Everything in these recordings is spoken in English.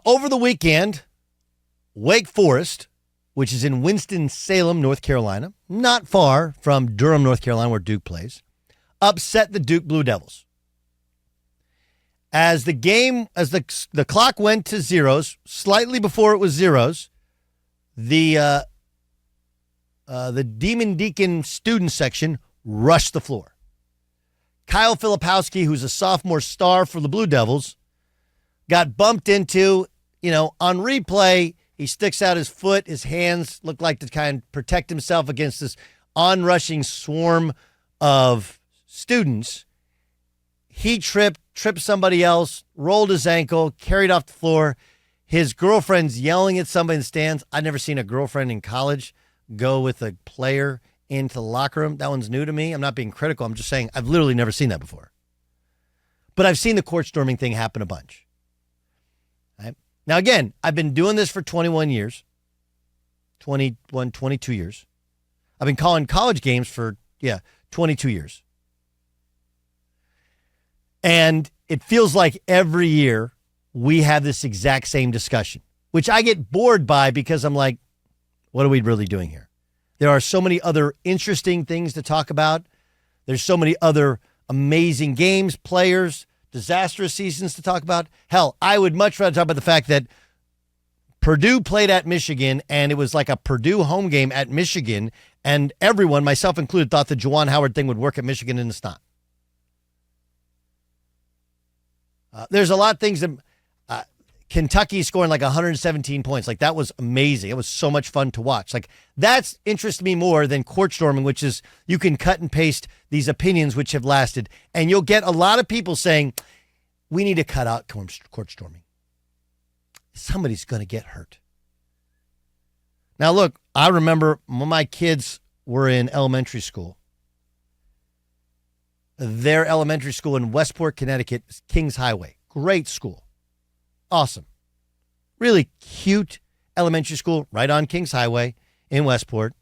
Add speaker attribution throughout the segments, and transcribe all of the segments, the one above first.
Speaker 1: Over the weekend, Wake Forest, which is in Winston-Salem, North Carolina, not far from Durham, North Carolina, where Duke plays, upset the Duke Blue Devils. As the clock went to zeros, slightly before it was zeros, the Demon Deacon student section rushed the floor. Kyle Filipowski, who's a sophomore star for the Blue Devils, got bumped into, on replay. He sticks out his foot. His hands look like to kind of protect himself against this onrushing swarm of students. He tripped somebody else, rolled his ankle, carried off the floor. His girlfriend's yelling at somebody in the stands. I've never seen a girlfriend in college go with a player into the locker room. That one's new to me. I'm not being critical. I'm just saying I've literally never seen that before. But I've seen the court storming thing happen a bunch. Right? Now, again, I've been doing this for 21 years, 21, 22 years. I've been calling college games for, 22 years. And it feels like every year we have this exact same discussion, which I get bored by because I'm like, what are we really doing here? There are so many other interesting things to talk about. There's so many other amazing games, players, disastrous seasons to talk about. Hell, I would much rather talk about the fact that Purdue played at Michigan, and it was like a Purdue home game at Michigan, and everyone, myself included, thought the Juwan Howard thing would work at Michigan, and it's not. There's a lot of things that Kentucky scoring like 117 points. Like, that was amazing. It was so much fun to watch. Like, that's interests me more than court storming, which is you can cut and paste these opinions which have lasted. And you'll get a lot of people saying, we need to cut out court storming. Somebody's going to get hurt. Now, look, I remember when my kids were in elementary school. Their elementary school in Westport, Connecticut, Kings Highway. Great school. Awesome. Really cute elementary school right on Kings Highway in Westport,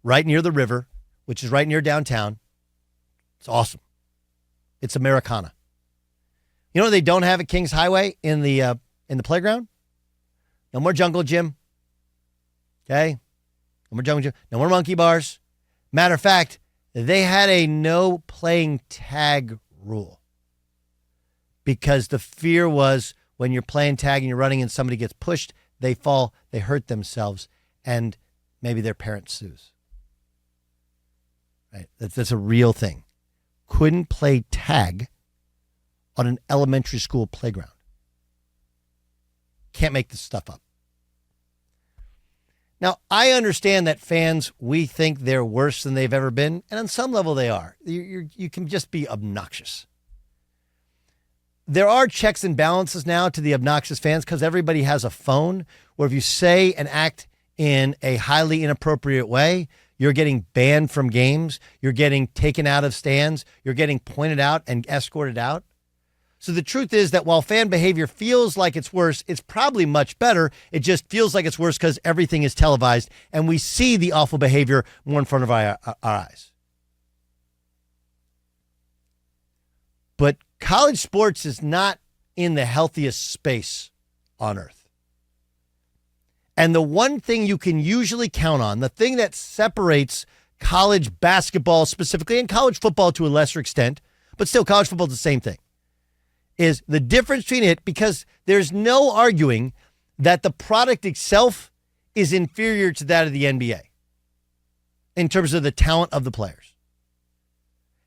Speaker 1: right near the river, which is right near downtown. It's awesome. It's Americana. You know what they don't have at Kings Highway in the playground? No more jungle gym. Okay? No more jungle gym. No more monkey bars. Matter of fact, they had a no playing tag rule because the fear was when you're playing tag and you're running and somebody gets pushed, they fall, they hurt themselves, and maybe their parent sues. Right? That's a real thing. Couldn't play tag on an elementary school playground. Can't make this stuff up. Now, I understand that fans, we think they're worse than they've ever been, and on some level they are. You can just be obnoxious. There are checks and balances now to the obnoxious fans because everybody has a phone where if you say and act in a highly inappropriate way, you're getting banned from games, you're getting taken out of stands, you're getting pointed out and escorted out. So the truth is that while fan behavior feels like it's worse, it's probably much better. It just feels like it's worse because everything is televised and we see the awful behavior more in front of our eyes. But college sports is not in the healthiest space on earth. And the one thing you can usually count on, the thing that separates college basketball specifically and college football to a lesser extent, but still college football is the same thing, is the difference between it, because there's no arguing that the product itself is inferior to that of the NBA in terms of the talent of the players.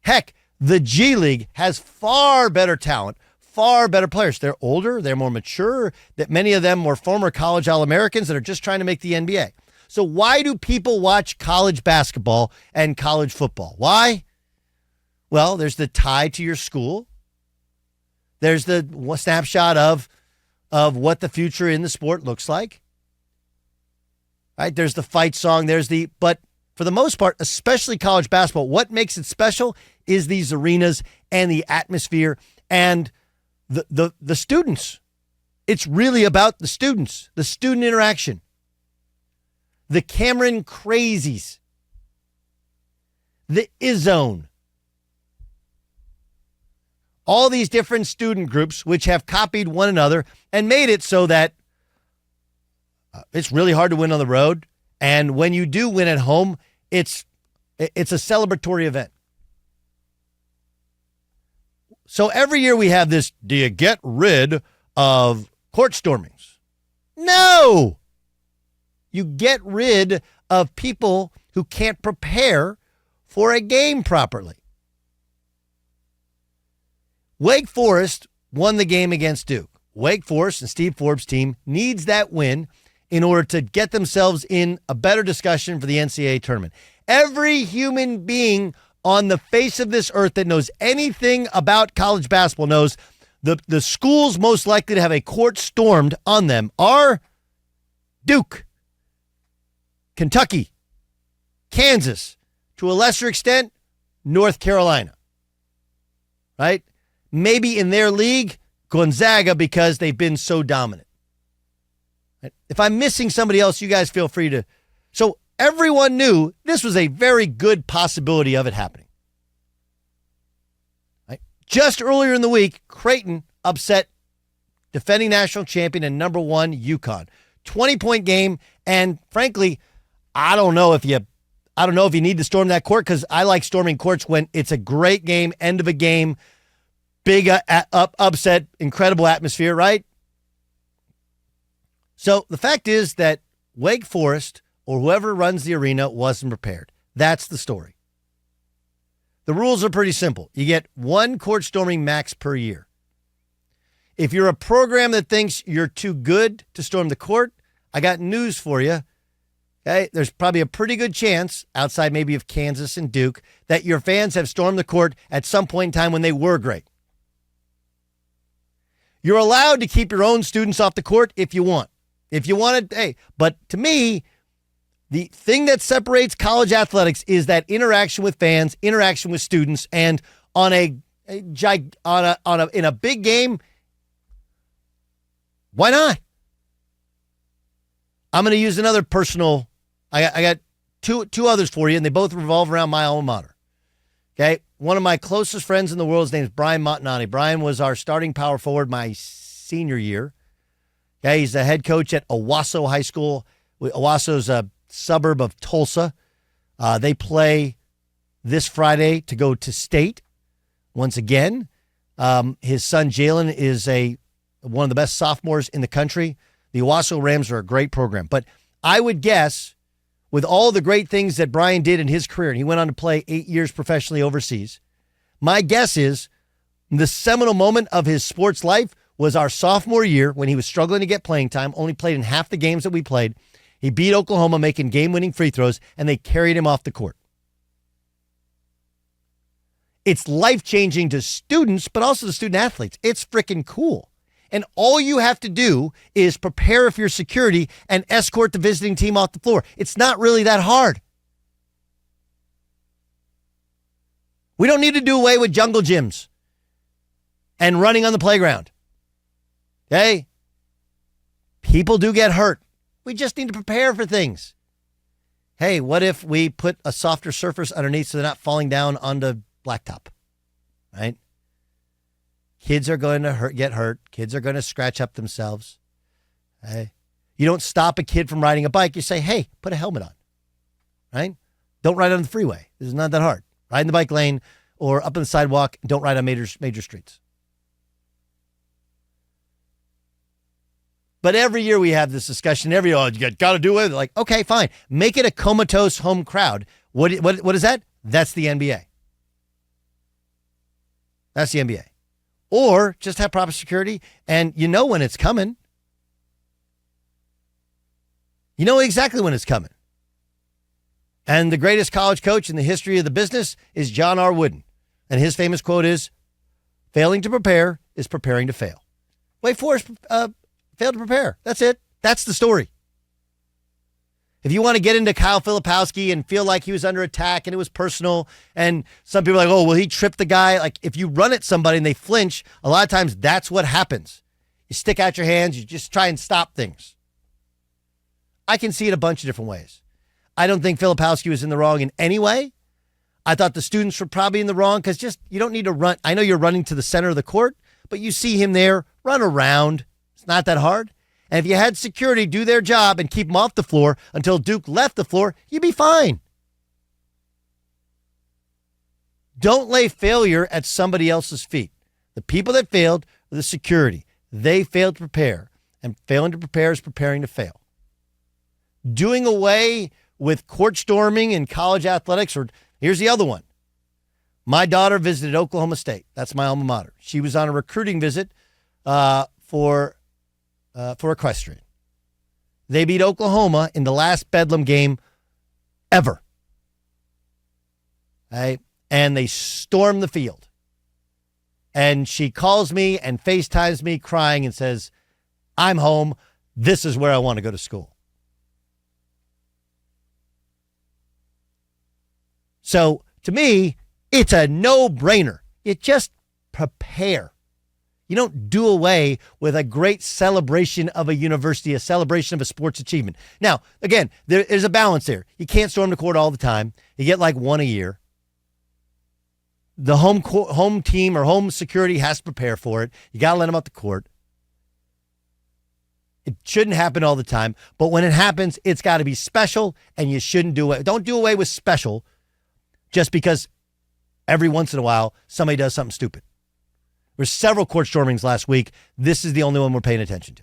Speaker 1: Heck, the G League has far better talent, far better players. They're older, they're more mature, that many of them were former college All-Americans that are just trying to make the NBA. So why do people watch college basketball and college football? Why? Well, there's the tie to your school. There's the snapshot of what the future in the sport looks like. Right? There's the fight song. But for the most part, especially college basketball, what makes it special is these arenas and the atmosphere and the students. It's really about the students, the student interaction, the Cameron crazies, the Izzone. all these different student groups which have copied one another and made it so that it's really hard to win on the road. And when you do win at home, it's a celebratory event. So every year we have this, do you get rid of court stormings? No! You get rid of people who can't prepare for a game properly. Wake Forest won the game against Duke. Wake Forest and Steve Forbes' team needs that win in order to get themselves in a better discussion for the NCAA tournament. Every human being on the face of this earth that knows anything about college basketball knows the schools most likely to have a court stormed on them are Duke, Kentucky, Kansas, to a lesser extent, North Carolina, right? Maybe in their league, Gonzaga, because they've been so dominant. Right? If I'm missing somebody else, you guys feel free to. So everyone knew this was a very good possibility of it happening. Right? Just earlier in the week, Creighton upset defending national champion and number 1 UConn. 20-point game, and frankly, I don't know if you need to storm that court, because I like storming courts when it's a great game, end of a game, big upset, incredible atmosphere, right? So the fact is that Wake Forest or whoever runs the arena wasn't prepared. That's the story. The rules are pretty simple. You get 1 court storming max per year. If you're a program that thinks you're too good to storm the court, I got news for you. Okay, there's probably a pretty good chance, outside maybe of Kansas and Duke, that your fans have stormed the court at some point in time when they were great. You're allowed to keep your own students off the court if you want. If you want to, hey, but to me, the thing that separates college athletics is that interaction with fans, interaction with students, and in a big game, why not? I'm going to use another personal. I got two others for you, and they both revolve around my alma mater. Okay, one of my closest friends in the world, his name is Brian Montanani. Brian was our starting power forward my senior year. Okay, he's the head coach at Owasso High School. Owasso's a suburb of Tulsa. They play this Friday to go to state once again. His son Jalen is one of the best sophomores in the country. The Owasso Rams are a great program. But I would guess, with all the great things that Brian did in his career, and he went on to play 8 years professionally overseas, my guess is the seminal moment of his sports life was our sophomore year when he was struggling to get playing time, only played in half the games that we played. He beat Oklahoma, making game-winning free throws, and they carried him off the court. It's life-changing to students, but also to student athletes. It's freaking cool. And all you have to do is prepare for your security and escort the visiting team off the floor. It's not really that hard. We don't need to do away with jungle gyms and running on the playground. Okay? People do get hurt. We just need to prepare for things. Hey, what if we put a softer surface underneath so they're not falling down onto blacktop? Right? Kids are going to get hurt. Kids are going to scratch up themselves. Hey, you don't stop a kid from riding a bike. You say, hey, put a helmet on. Right? Don't ride on the freeway. This is not that hard. Ride in the bike lane or up on the sidewalk. Don't ride on major streets. But every year we have this discussion. You got to do it. Like, okay, fine. Make it a comatose home crowd. What is that? That's the NBA. That's the NBA. Or just have proper security, and you know when it's coming. You know exactly when it's coming. And the greatest college coach in the history of the business is John R. Wooden. And his famous quote is, failing to prepare is preparing to fail. Wake Forest failed to prepare. That's it. That's the story. If you want to get into Kyle Filipowski and feel like he was under attack and it was personal, and some people are like, oh, well, he tripped the guy. Like, if you run at somebody and they flinch, a lot of times that's what happens. You stick out your hands. You just try and stop things. I can see it a bunch of different ways. I don't think Filipowski was in the wrong in any way. I thought the students were probably in the wrong because just you don't need to run. I know you're running to the center of the court, but you see him there, run around. It's not that hard. And if you had security do their job and keep him off the floor until Duke left the floor, you'd be fine. Don't lay failure at somebody else's feet. The people that failed were the security. They failed to prepare, and failing to prepare is preparing to fail. Doing away with court storming in college athletics, or here's the other one. My daughter visited Oklahoma State. That's my alma mater. She was on a recruiting visit for equestrian. They beat Oklahoma in the last Bedlam game ever. Okay? And they stormed the field. And she calls me and FaceTimes me crying and says, I'm home. This is where I want to go to school. So to me, it's a no-brainer. You just prepare. You don't do away with a great celebration of a university, a celebration of a sports achievement. Now, again, there's a balance there. You can't storm the court all the time. You get like one a year. The home team or home security has to prepare for it. You got to let them out the court. It shouldn't happen all the time, but when it happens, it's got to be special, and you shouldn't do it. Don't do away with special just because every once in a while somebody does something stupid. There were several court stormings last week. This is the only one we're paying attention to.